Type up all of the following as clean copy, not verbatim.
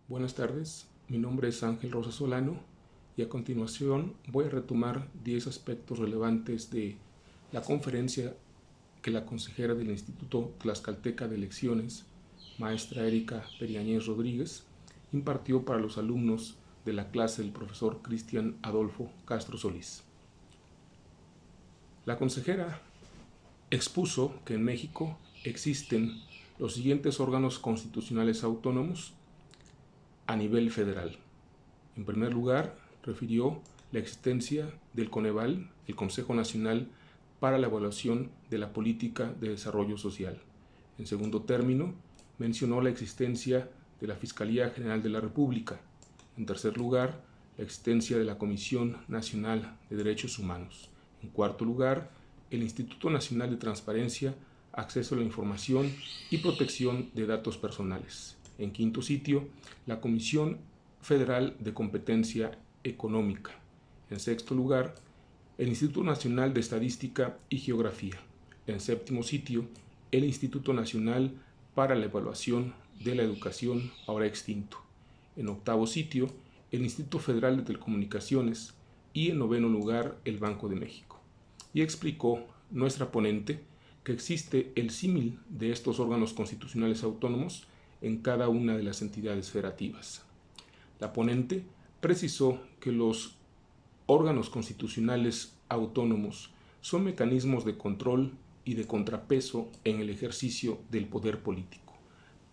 Buenas tardes, mi nombre es Ángel Rosa Solano y a continuación voy a retomar 10 aspectos relevantes de la conferencia que la consejera del Instituto Tlaxcalteca de Elecciones, maestra Erika Periáñez Rodríguez, impartió para los alumnos de la clase del profesor Cristian Adolfo Castro Solís. La consejera expuso que en México existen los siguientes órganos constitucionales autónomos a nivel federal. En primer lugar, refirió la existencia del Coneval, el Consejo Nacional para la Evaluación de la Política de Desarrollo Social. En segundo término, mencionó la existencia de la Fiscalía General de la República. En tercer lugar, la existencia de la Comisión Nacional de Derechos Humanos. En cuarto lugar, el Instituto Nacional de Transparencia, Acceso a la Información y Protección de Datos Personales. En quinto sitio, la Comisión Federal de Competencia Económica. En sexto lugar, el Instituto Nacional de Estadística y Geografía. En séptimo sitio, el Instituto Nacional para la Evaluación de la Educación, ahora extinto. En octavo sitio, el Instituto Federal de Telecomunicaciones y en noveno lugar, el Banco de México. Y explicó nuestra ponente que existe el símil de estos órganos constitucionales autónomos en cada una de las entidades federativas. La ponente precisó que los órganos constitucionales autónomos son mecanismos de control y de contrapeso en el ejercicio del poder político,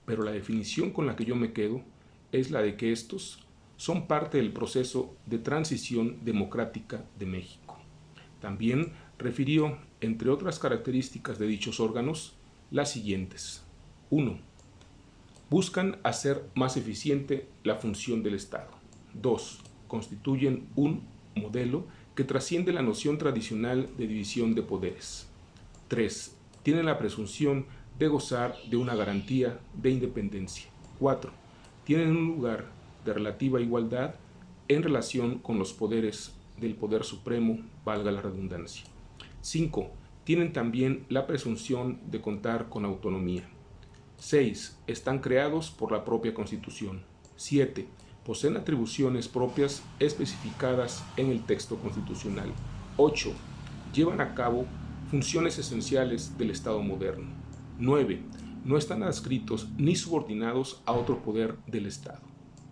pero la definición con la que yo me quedo es la de que estos son parte del proceso de transición democrática de México. También refirió, entre otras características de dichos órganos, las siguientes. 1. Buscan hacer más eficiente la función del Estado. 2. Constituyen un modelo que trasciende la noción tradicional de división de poderes. 3. Tienen la presunción de gozar de una garantía de independencia. 4. Tienen un lugar de relativa igualdad en relación con los poderes del Poder Supremo, valga la redundancia. 5. Tienen también la presunción de contar con autonomía. 6. Están creados por la propia Constitución. 7. Poseen atribuciones propias especificadas en el texto constitucional. 8. Llevan a cabo funciones esenciales del Estado moderno. 9. No están adscritos ni subordinados a otro poder del Estado.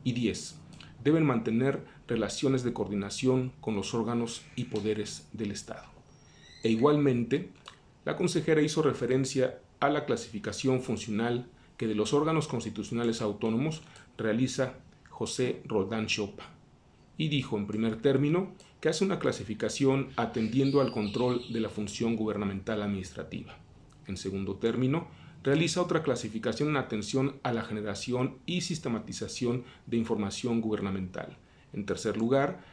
Y 10. Deben mantener relaciones de coordinación con los órganos y poderes del Estado. E igualmente, la consejera hizo referencia a la clasificación funcional que de los órganos constitucionales autónomos realiza José Roldán Chopa, y dijo en primer término que hace una clasificación atendiendo al control de la función gubernamental administrativa. En segundo término, realiza otra clasificación en atención a la generación y sistematización de información gubernamental. En tercer lugar,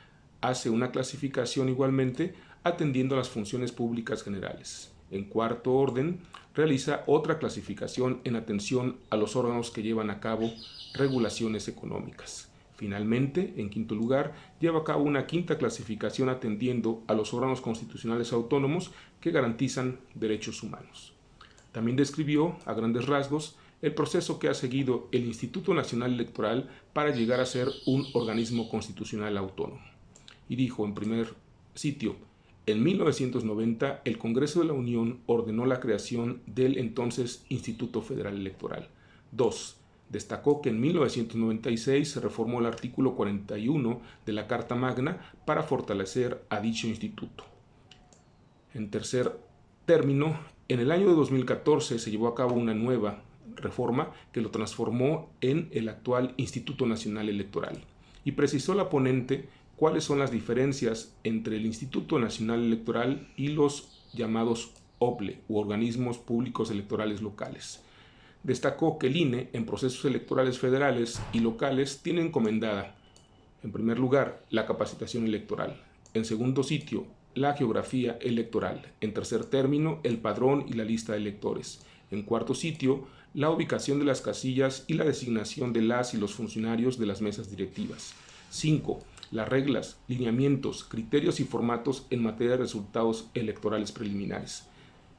hace una clasificación igualmente atendiendo a las funciones públicas generales. En cuarto orden, realiza otra clasificación en atención a los órganos que llevan a cabo regulaciones económicas. Finalmente, en quinto lugar, lleva a cabo una quinta clasificación atendiendo a los órganos constitucionales autónomos que garantizan derechos humanos. También describió, a grandes rasgos, el proceso que ha seguido el Instituto Nacional Electoral para llegar a ser un organismo constitucional autónomo. Y dijo, en primer sitio, en 1990, el Congreso de la Unión ordenó la creación del entonces Instituto Federal Electoral. 2. Destacó que en 1996 se reformó el artículo 41 de la Carta Magna para fortalecer a dicho instituto. En tercer término, en el año de 2014 se llevó a cabo una nueva reforma que lo transformó en el actual Instituto Nacional Electoral. Y precisó la ponente cuáles son las diferencias entre el Instituto Nacional Electoral y los llamados OPLE, u organismos públicos electorales locales. Destacó que el INE en procesos electorales federales y locales tiene encomendada, en primer lugar, la capacitación electoral, en segundo sitio, la geografía electoral, en tercer término, el padrón y la lista de electores, en cuarto sitio, la ubicación de las casillas y la designación de las y los funcionarios de las mesas directivas. 5. Las reglas, lineamientos, criterios y formatos en materia de resultados electorales preliminares.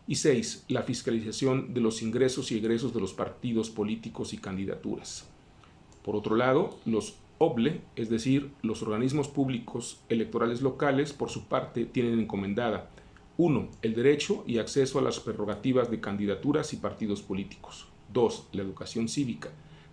Y 6. La fiscalización de los ingresos y egresos de los partidos políticos y candidaturas. Por otro lado, los OBLE, es decir, los organismos públicos electorales locales, por su parte, tienen encomendada 1. El derecho y acceso a las prerrogativas de candidaturas y partidos políticos. 2. La educación cívica.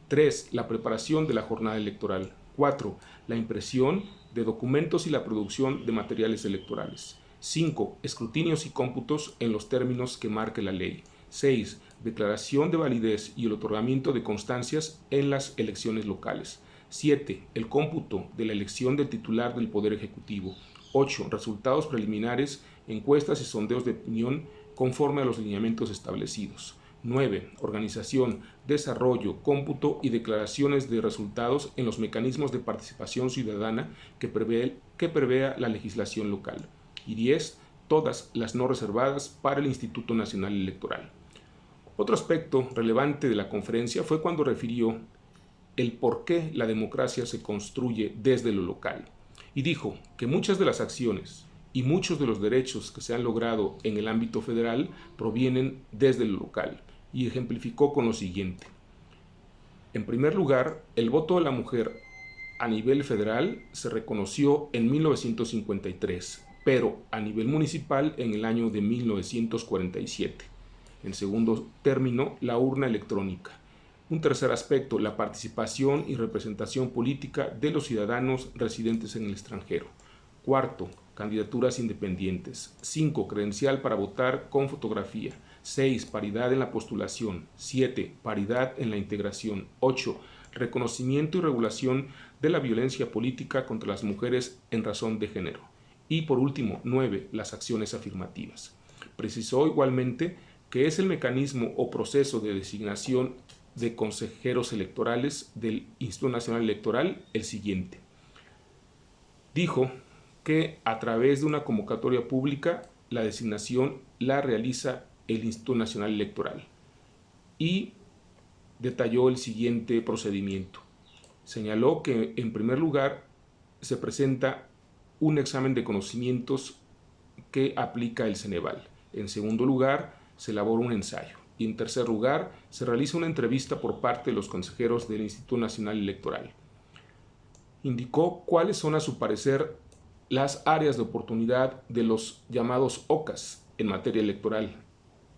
3. La preparación de la jornada electoral. 4. La impresión de documentos y la producción de materiales electorales. 5. Escrutinios y cómputos en los términos que marque la ley. 6. Declaración de validez y el otorgamiento de constancias en las elecciones locales. 7. El cómputo de la elección del titular del Poder Ejecutivo. 8. Resultados preliminares, encuestas y sondeos de opinión conforme a los lineamientos establecidos. 9. Organización, desarrollo, cómputo y declaraciones de resultados en los mecanismos de participación ciudadana que prevea la legislación local. Y 10. Todas las no reservadas para el Instituto Nacional Electoral. Otro aspecto relevante de la conferencia fue cuando refirió el por qué la democracia se construye desde lo local, y dijo que muchas de las acciones y muchos de los derechos que se han logrado en el ámbito federal provienen desde lo local, y ejemplificó con lo siguiente. En primer lugar, el voto de la mujer a nivel federal se reconoció en 1953, pero a nivel municipal en el año de 1947. En segundo término, la urna electrónica. Un tercer aspecto, la participación y representación política de los ciudadanos residentes en el extranjero. Cuarto, candidaturas independientes. 5. Credencial para votar con fotografía. 6. Paridad en la postulación. 7. Paridad en la integración. 8. Reconocimiento y regulación de la violencia política contra las mujeres en razón de género. Y por último, 9. Las acciones afirmativas. Precisó igualmente que es el mecanismo o proceso de designación de consejeros electorales del Instituto Nacional Electoral el siguiente. Dijo que a través de una convocatoria pública la designación la realiza el Instituto Nacional Electoral y detalló el siguiente procedimiento. Señaló que en primer lugar se presenta un examen de conocimientos que aplica el Ceneval. En segundo lugar, se elabora un ensayo. Y en tercer lugar, se realiza una entrevista por parte de los consejeros del Instituto Nacional Electoral. Indicó cuáles son, a su parecer, las áreas de oportunidad de los llamados OCAS en materia electoral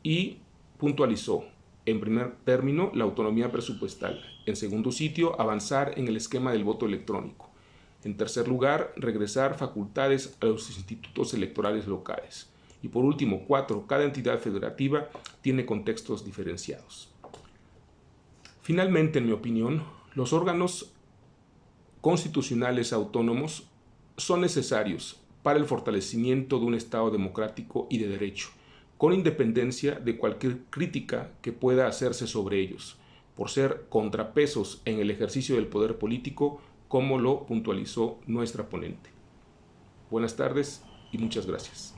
y puntualizó, en primer término, la autonomía presupuestal. En segundo sitio, avanzar en el esquema del voto electrónico. En tercer lugar, regresar facultades a los institutos electorales locales. Y por último, 4. Cada entidad federativa tiene contextos diferenciados. Finalmente, en mi opinión, los órganos constitucionales autónomos son necesarios para el fortalecimiento de un Estado democrático y de derecho, con independencia de cualquier crítica que pueda hacerse sobre ellos, por ser contrapesos en el ejercicio del poder político, como lo puntualizó nuestra ponente. Buenas tardes y muchas gracias.